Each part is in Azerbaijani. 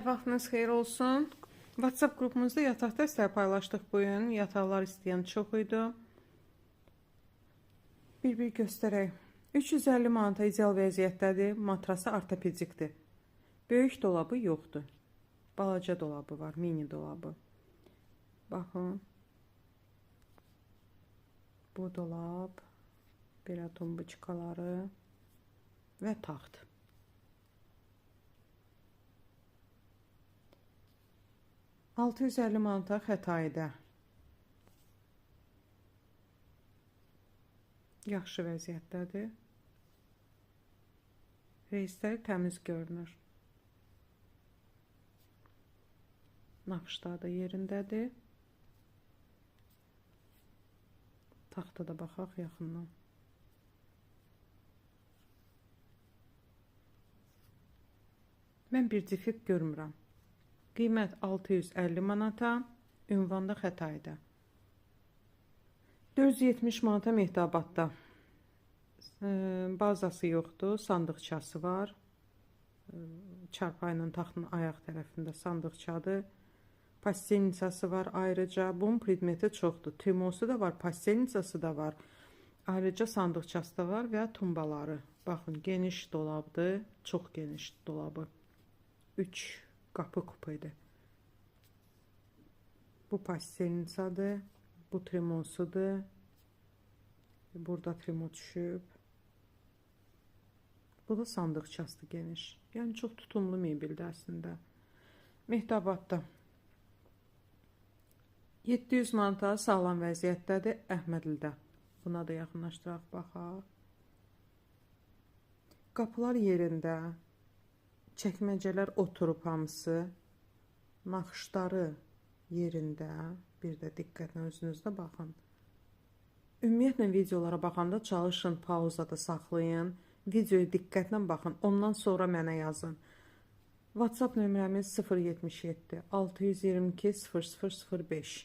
Vaxtınız xeyir olsun. WhatsApp qrupumuzda yataq dəstəyi paylaşdıq bugün. Yataqlar istəyən çox idi. Bir göstərək. 350 manata ideal vəziyyətdədir. Matrası ortopedikdir. Böyük dolabı yoxdur. Balaca dolabı var, mini dolabı. Baxın. Bu dolab, belə tumbuçkaları və taxt. $650 manata Xətayda. Yaxşı vəziyyətdədir. Reysləri təmiz görünür. Naxışlar da yerindədir. Taxta da baxaq yaxından. Mən bir defekt görmürəm. Qiymət 650 manata, ünvanda Xətayda. 470 manata Mehdabadda. Bazası yoxdur, sandıqçası var. Çarpayla taxtın ayaq tərəfində sandıqçadır. Pastelnicası var ayrıca. Bunun predmeti çoxdur. Trimosu da var, pastelnicası da var. Ayrıca sandıqçası da var və tumbaları. Baxın, geniş dolabdır, çox geniş dolabı. 3 qapı kupedir. Bu pastelnisadır, bu trimosudur. Burada trimo düşüb. Bu da sandıqçasıdır geniş. Yəni çox tutumlu mebeldir əslində. Mehdabadda. 700 manata sağlam vəziyyətdədir Əhmədlidə. Buna da yaxınlaşdıraq, baxaq. Qapılar yerində. Çəkməcələr oturub hamısı. Naxışları yerində. Bir də diqqətlə özünüzdə baxın. Ümumiyyətlə videolara baxanda çalışın, pauzada saxlayın. Videoyu diqqətlə baxın. Ondan sonra mənə yazın. WhatsApp nömrəmiz 077 622 0005.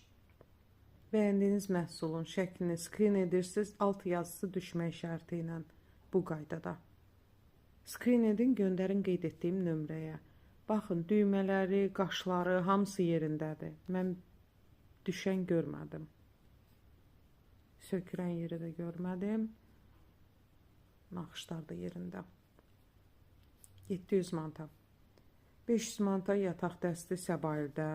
Bəyəndiyiniz məhsulun şəklini skrin edirsiniz. Alt yazısı düşmək şərti ilə bu qaydada. Skrin edin, göndərin qeyd etdiyim nömrəyə. Baxın, düymələri, qaşları, hamısı yerindədir. Mən düşən görmədim. Sökülən yeri də görmədim. Naxışlar da yerində. 700 manata. 500 manata yataq dəsti Səbaildə.